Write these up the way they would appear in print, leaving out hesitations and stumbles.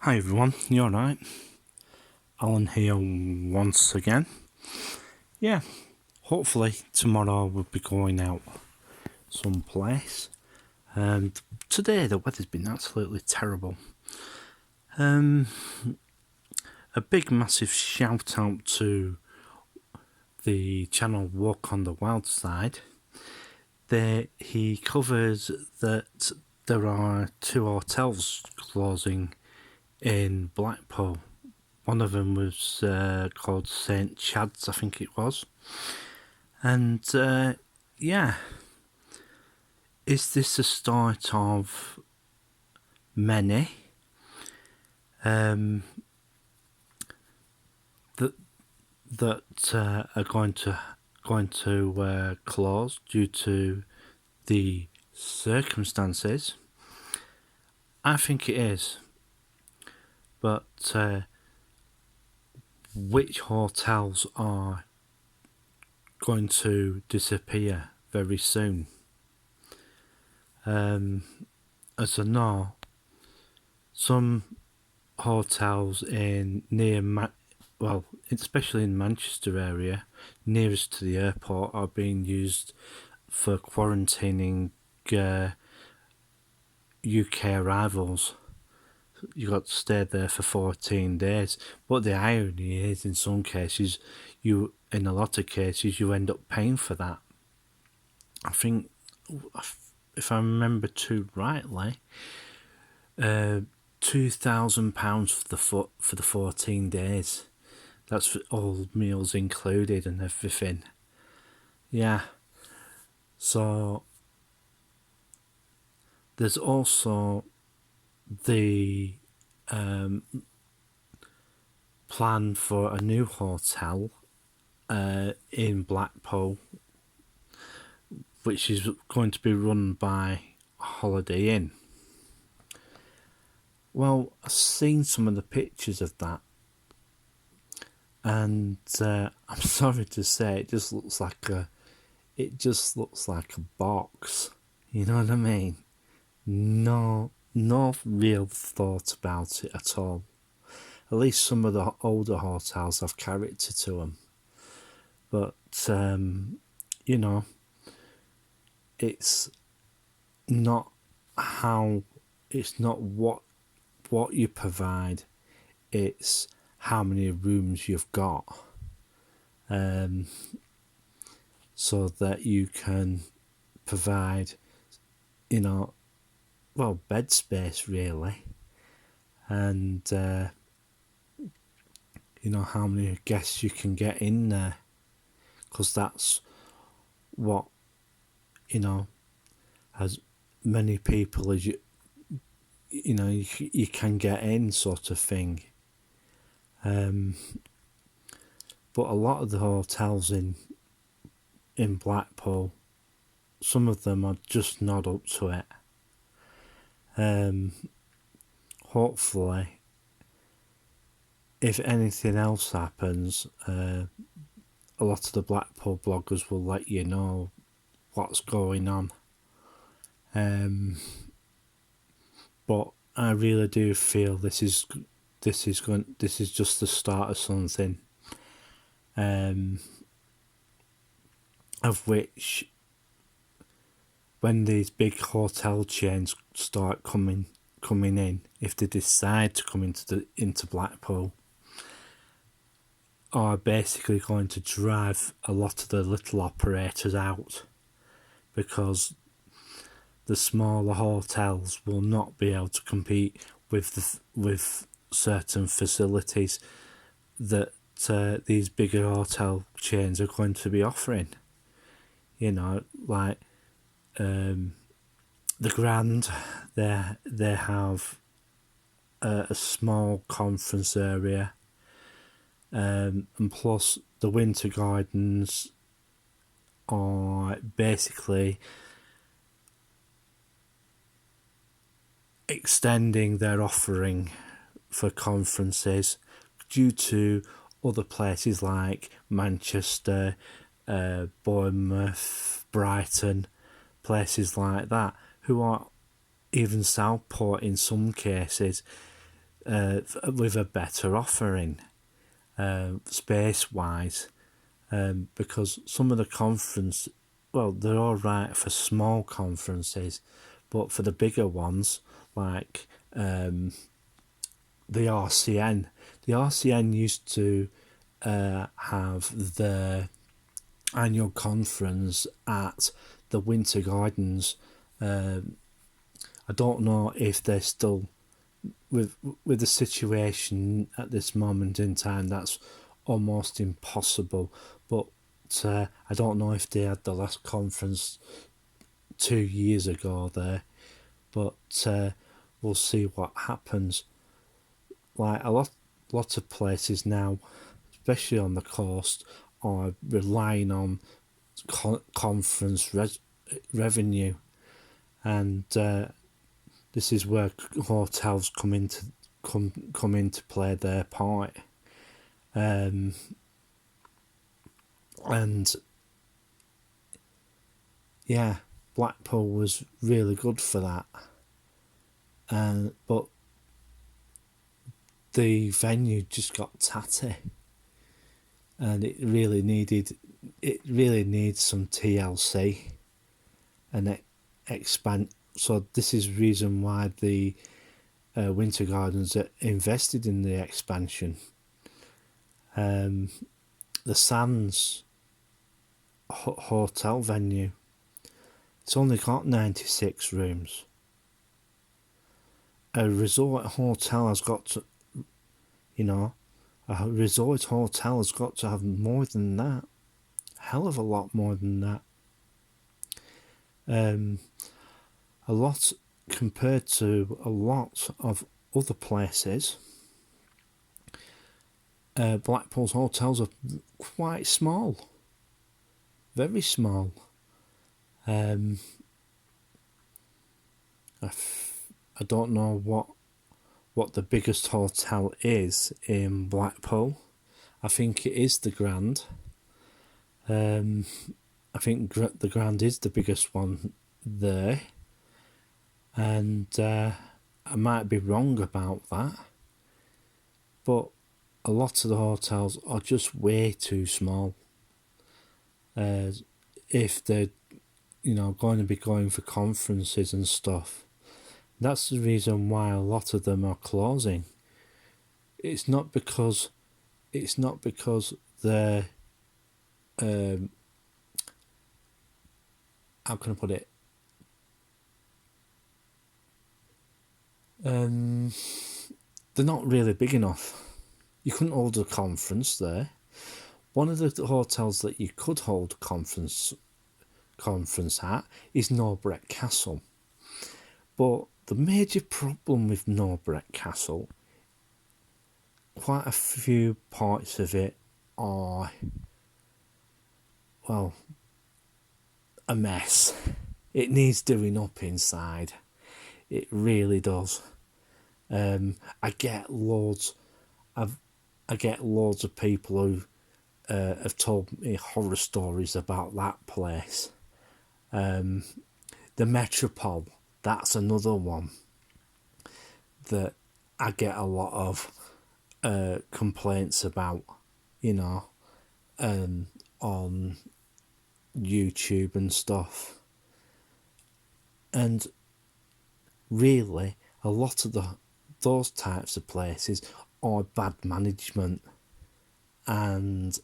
Hi everyone, you alright? Alan here once again. Yeah, hopefully tomorrow we'll be going out someplace. And today the weather's been absolutely terrible. A big massive shout out to the channel Walk on the Wild Side. There he covers that there are 2 hotels closing in Blackpool. One of them was called St Chad's, I think it was. And yeah, is this the start of many that are going to close due to the circumstances? I think it is, but which hotels are going to disappear very soon? As I know, some hotels especially in Manchester area, nearest to the airport, are being used for quarantining UK arrivals. You got to stay there for 14 days. But the irony is, in some cases, in a lot of cases, you end up paying for that. I think, if I remember too rightly, £2,000 for the 14 days. That's for all meals included and everything. Yeah. So there's also the plan for a new hotel in Blackpool, which is going to be run by Holiday Inn. Well, I've seen some of the pictures of that, and I'm sorry to say, it just looks like a box. You know what I mean? No real thought about it at all. At least some of the older hotels have character to them, but it's not what you provide, it's how many rooms you've got, so that you can provide, bed space really, and how many guests you can get in there, because that's what, as many people as you can get in, sort of thing. But a lot of the hotels in Blackpool, some of them are just not up to it. Hopefully, if anything else happens, a lot of the Blackpool bloggers will let you know what's going on. But I really do feel this is just the start of something, of which, when these big hotel chains start coming in, if they decide to come into Blackpool, are basically going to drive a lot of the little operators out, because the smaller hotels will not be able to compete with certain facilities that these bigger hotel chains are going to be offering. Like the Grand, they have a small conference area, and plus the Winter Gardens are basically extending their offering for conferences due to other places like Manchester, Bournemouth, Brighton, places like that, who are even Southport in some cases, with a better offering, space-wise, because some of the conference, well, they're all right for small conferences, but for the bigger ones, like the RCN used to have their annual conference at the Winter Gardens. I don't know if they're still with the situation at this moment in time. That's almost impossible. But I don't know if they had the last conference 2 years ago there. But we'll see what happens. Like a lot of places now, especially on the coast, are relying on conference revenue, and this is where hotels come into play their part, and yeah, Blackpool was really good for that, but the venue just got tatty, and it really needs some TLC and expand. So this is the reason why the Winter Gardens invested in the expansion. The Sands hotel venue, it's only got 96 rooms. A resort hotel has got to, a resort hotel has got to have more than that. Hell of a lot more than that. A lot compared to a lot of other places. Blackpool's hotels are quite small. Very small. I don't know what the biggest hotel is in Blackpool. I think it is the Grand. I think the Grand is the biggest one there, and I might be wrong about that, but a lot of the hotels are just way too small. If they're going to be going for conferences and stuff, that's the reason why a lot of them are closing. It's not because they're how can I put it? They're not really big enough. You couldn't hold a conference there. One of the hotels that you could hold a conference at is Norbreck Castle. But the major problem with Norbreck Castle, quite a few parts of it are, well, a mess. It needs doing up inside. It really does. I get loads of people who have told me horror stories about that place. The Metropole, that's another one that I get a lot of complaints about, on YouTube and stuff. And really, a lot of those types of places are bad management, and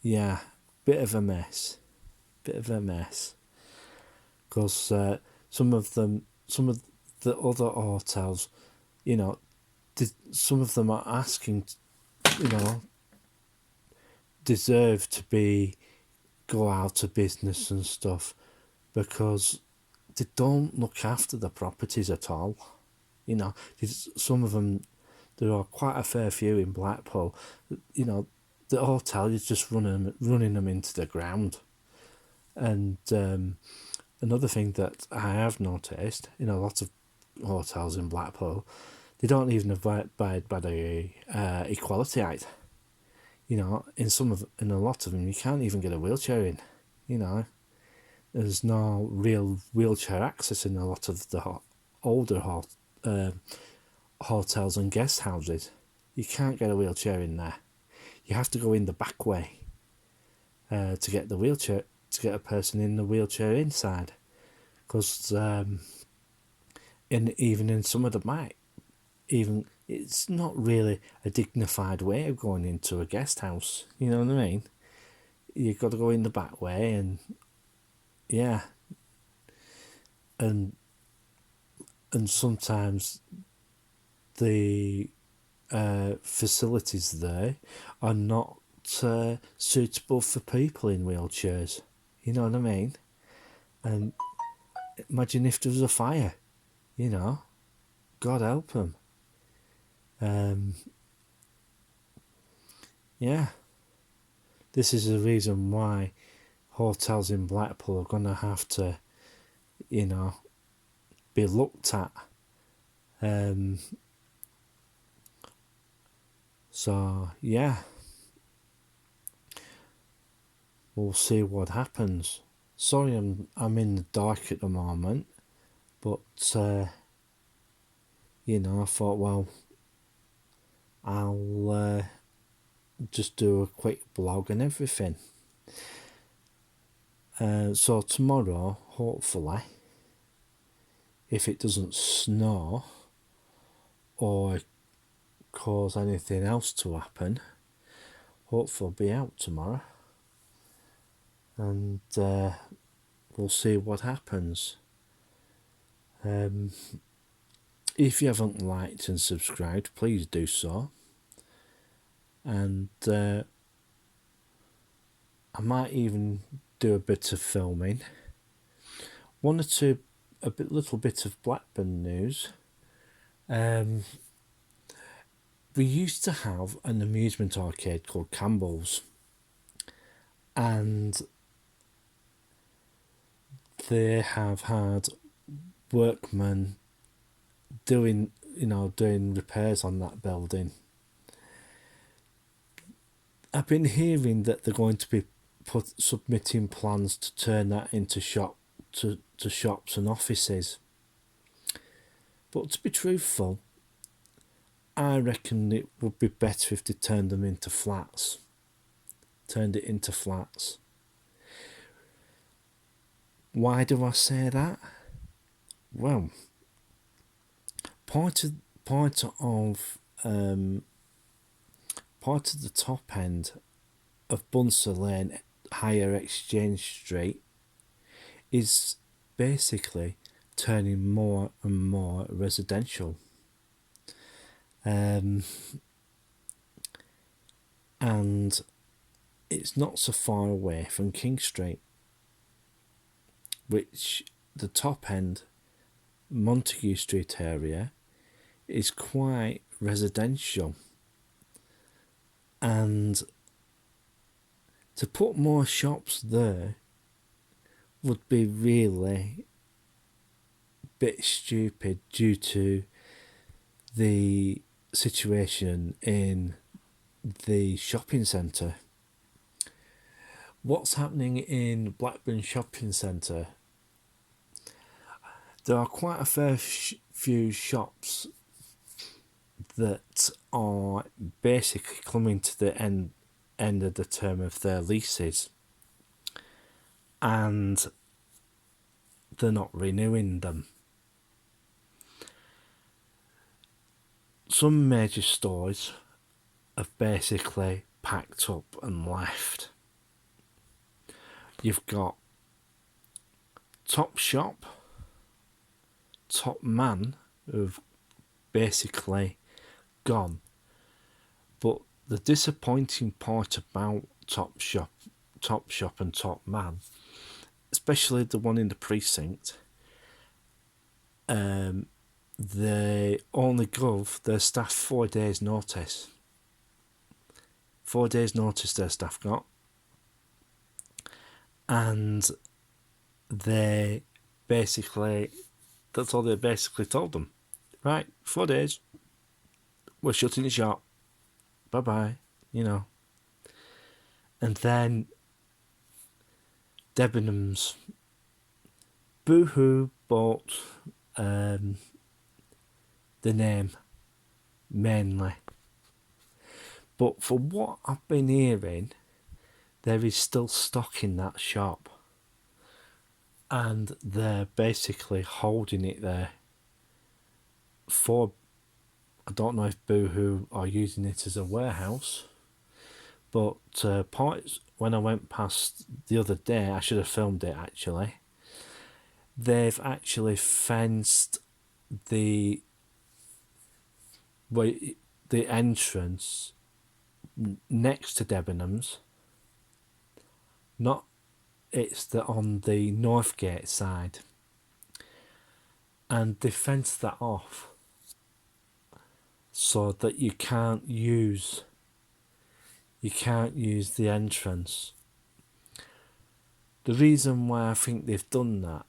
yeah, bit of a mess, because some of the other hotels, some of them are asking, deserve to go out of business and stuff, because they don't look after the properties at all. Some of them, there are quite a fair few in Blackpool. The hotel is just running them into the ground. And another thing that I have noticed in a lot of hotels in Blackpool, they don't even abide by the Equality Act. In a lot of them, you can't even get a wheelchair in. There's no real wheelchair access in a lot of the older hotels and guest houses. You can't get a wheelchair in there. You have to go in the back way to get the wheelchair, to get a person in the wheelchair inside. Because even in some of the back, even it's not really a dignified way of going into a guest house. You know what I mean? You've got to go in the back way, and yeah, and sometimes the facilities there are not suitable for people in wheelchairs. You know what I mean? And imagine if there was a fire, you know, God help them. Yeah, this is the reason why hotels in Blackpool are going to have to, you know, be looked at. So yeah, we'll see what happens. Sorry, I'm in the dark at the moment, but you know, I thought, well, I'll just do a quick blog and everything. So tomorrow, hopefully, if it doesn't snow or cause anything else to happen, hopefully I'll be out tomorrow, and we'll see what happens. If you haven't liked and subscribed, please do so. And I might even do a bit of filming. One or two, little bit of Blackburn news. We used to have an amusement arcade called Campbell's, and they have had workmen doing repairs on that building. I've been hearing that they're going to be submitting plans to turn that into shops and offices. But to be truthful, I reckon it would be better if they turned it into flats. Why do I say that? Well, part of the top end of Bunser Lane, Higher Exchange Street, is basically turning more and more residential. And it's not so far away from King Street, which the top end, Montague Street area, is quite residential. And to put more shops there would be really a bit stupid due to the situation in the shopping centre. What's happening in Blackburn Shopping Centre? There are quite a fair few shops that are basically coming to the end of the term of their leases, and they're not renewing them. Some major stores have basically packed up and left. You've got Topshop, Top Man, who've basically gone. But the disappointing part about Topshop and Top Man, especially the one in the precinct, they only give their staff 4 days notice. 4 days notice their staff got. And they basically, that's all they basically told them. Right, 4 days, we're shutting the shop. Bye-bye, you know. And then Debenhams, Boohoo bought the name mainly. But for what I've been hearing, there is still stock in that shop, and they're basically holding it there for, I don't know if Boohoo are using it as a warehouse, but when I went past the other day, I should have filmed it actually, they've actually fenced the entrance next to Debenhams. Not, it's on the Northgate side, and they fenced that off so that you can't use the entrance. The reason why I think they've done that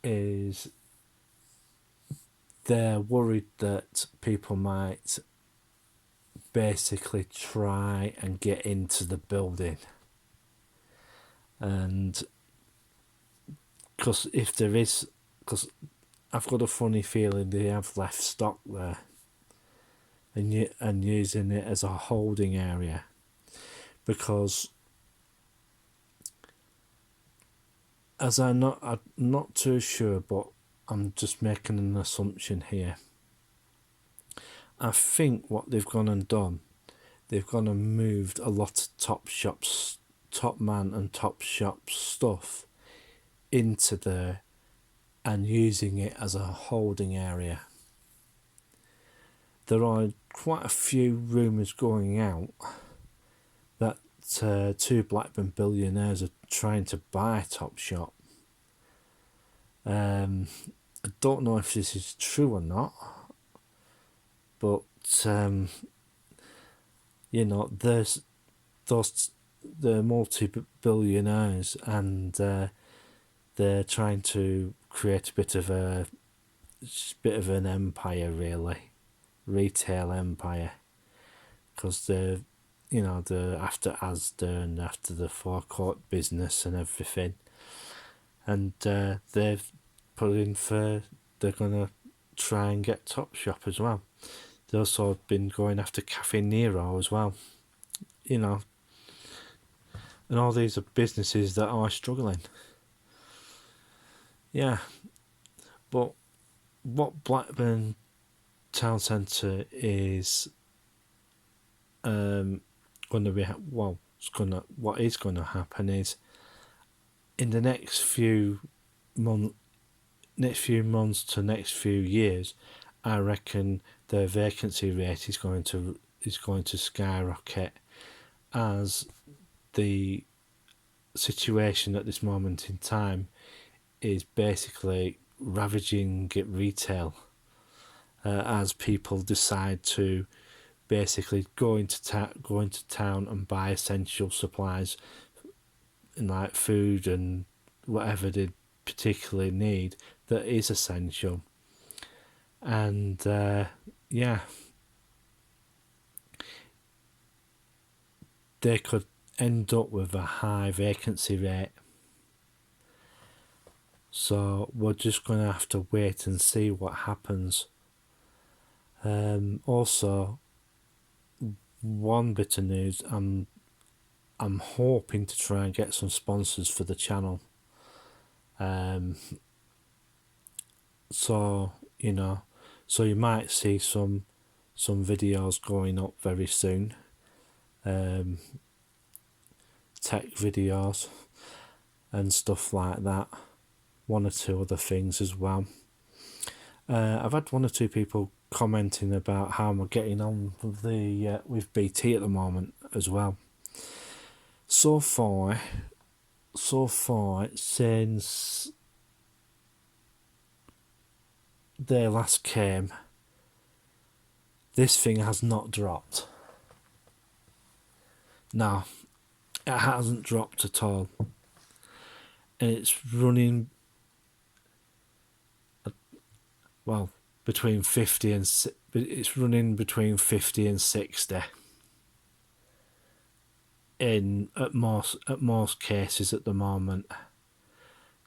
is they're worried that people might basically try and get into the building, and because I've got a funny feeling they have left stock there and using it as a holding area, because I'm not too sure, but I'm just making an assumption here. I think what they've gone and done, they've gone and moved a lot of Top Man and Topshop stuff into there and using it as a holding area. There are quite a few rumours going out that two Blackburn billionaires are trying to buy Topshop. I don't know if this is true or not, but there's the multi-billionaires, and they're trying to create a bit of an empire, really, retail empire, because they're after Asda and after the forecourt business and everything, and they've put in they're gonna try and get Topshop as well. They also have been going after Cafe Nero as well, and all these are businesses that are struggling. Yeah, but what Blackburn Town Centre is going to be, what is going to happen is, in the next few months to next few years, I reckon the vacancy rate is going to skyrocket, as the situation at this moment in time is basically ravaging retail, as people decide to basically go into town and buy essential supplies, like food and whatever they particularly need that is essential. And they could end up with a high vacancy rate. So we're just going to have to wait and see what happens. Also, one bit of news, I'm hoping to try and get some sponsors for the channel. So you might see some videos going up very soon. Tech videos and stuff like that. One or two other things as well. I've had one or two people commenting about how I'm getting on with BT at the moment as well. So far, since they last came, this thing has not dropped. No, it hasn't dropped at all, and it's running between 50 and it's running between 50 and 60 at most cases at the moment.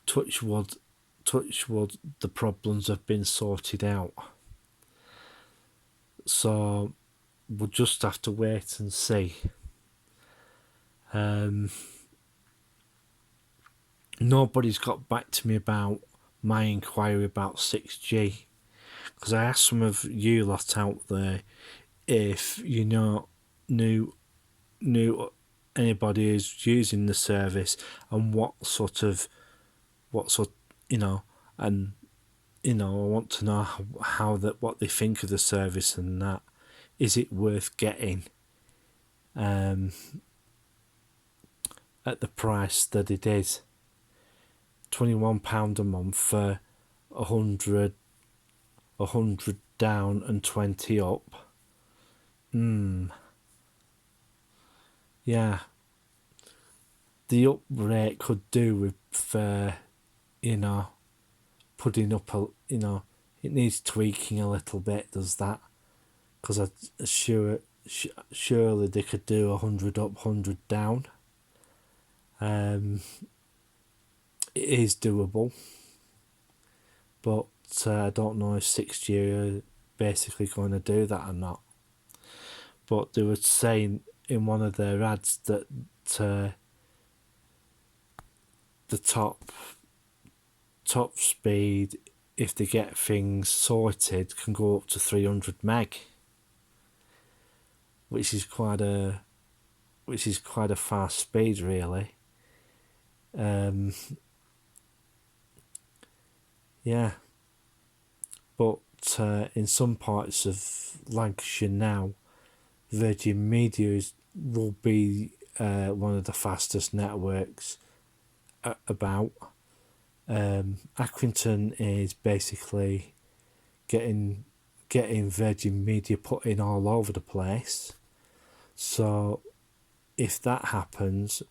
Touch wood, the problems have been sorted out. So we'll just have to wait and see. Nobody's got back to me about my inquiry about 6G, because I asked some of you lot out there if you knew anybody who's using the service, and what sort and I want to know what they think of the service, and that is it worth getting at the price that it is. £21 a month for 100 down and 20 up. Yeah, the up rate could do with putting up it needs tweaking a little bit, does that? Because I'm surely they could do 100 up, 100 down. It is doable, but I don't know if 6G are basically going to do that or not. But they were saying in one of their ads that the top speed, if they get things sorted, can go up to 300 meg, which is quite a fast speed, really. Yeah, but in some parts of Lancashire now, Virgin Media will be one of the fastest networks about. Accrington is basically getting Virgin Media put in all over the place. So if that happens,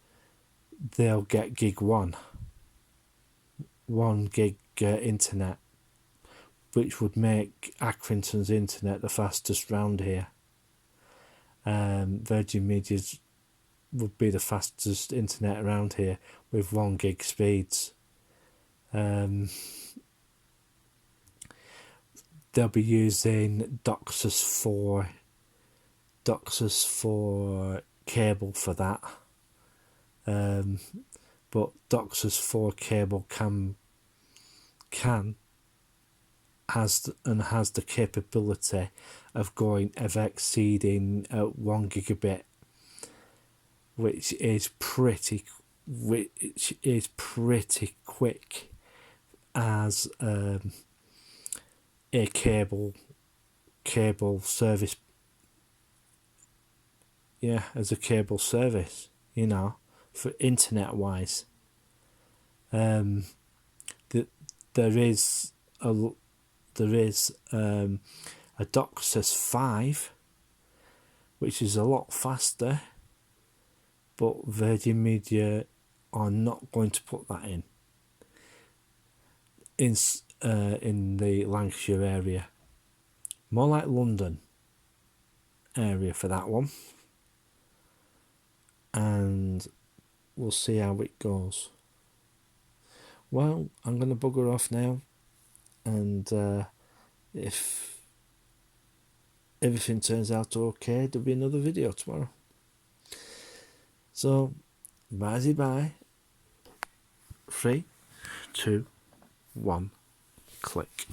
they'll get gig 1 gig internet, which would make Accrington's internet the fastest round here. Virgin Media's would be the fastest internet around here with 1 gig speeds. They'll be using DOCSIS 4 cable for that. But DOCSIS 4 cable has the capability of exceeding 1 gigabit, which is pretty quick as a cable service. Yeah, as a cable service, for internet wise. There is a DOCSIS 5, which is a lot faster, but Virgin Media are not going to put that in the Lancashire area. More like London area for that one. And we'll see how it goes. Well, I'm going to bugger off now, and if everything turns out okay, there'll be another video tomorrow. So, bye. 3, 2, 1, click.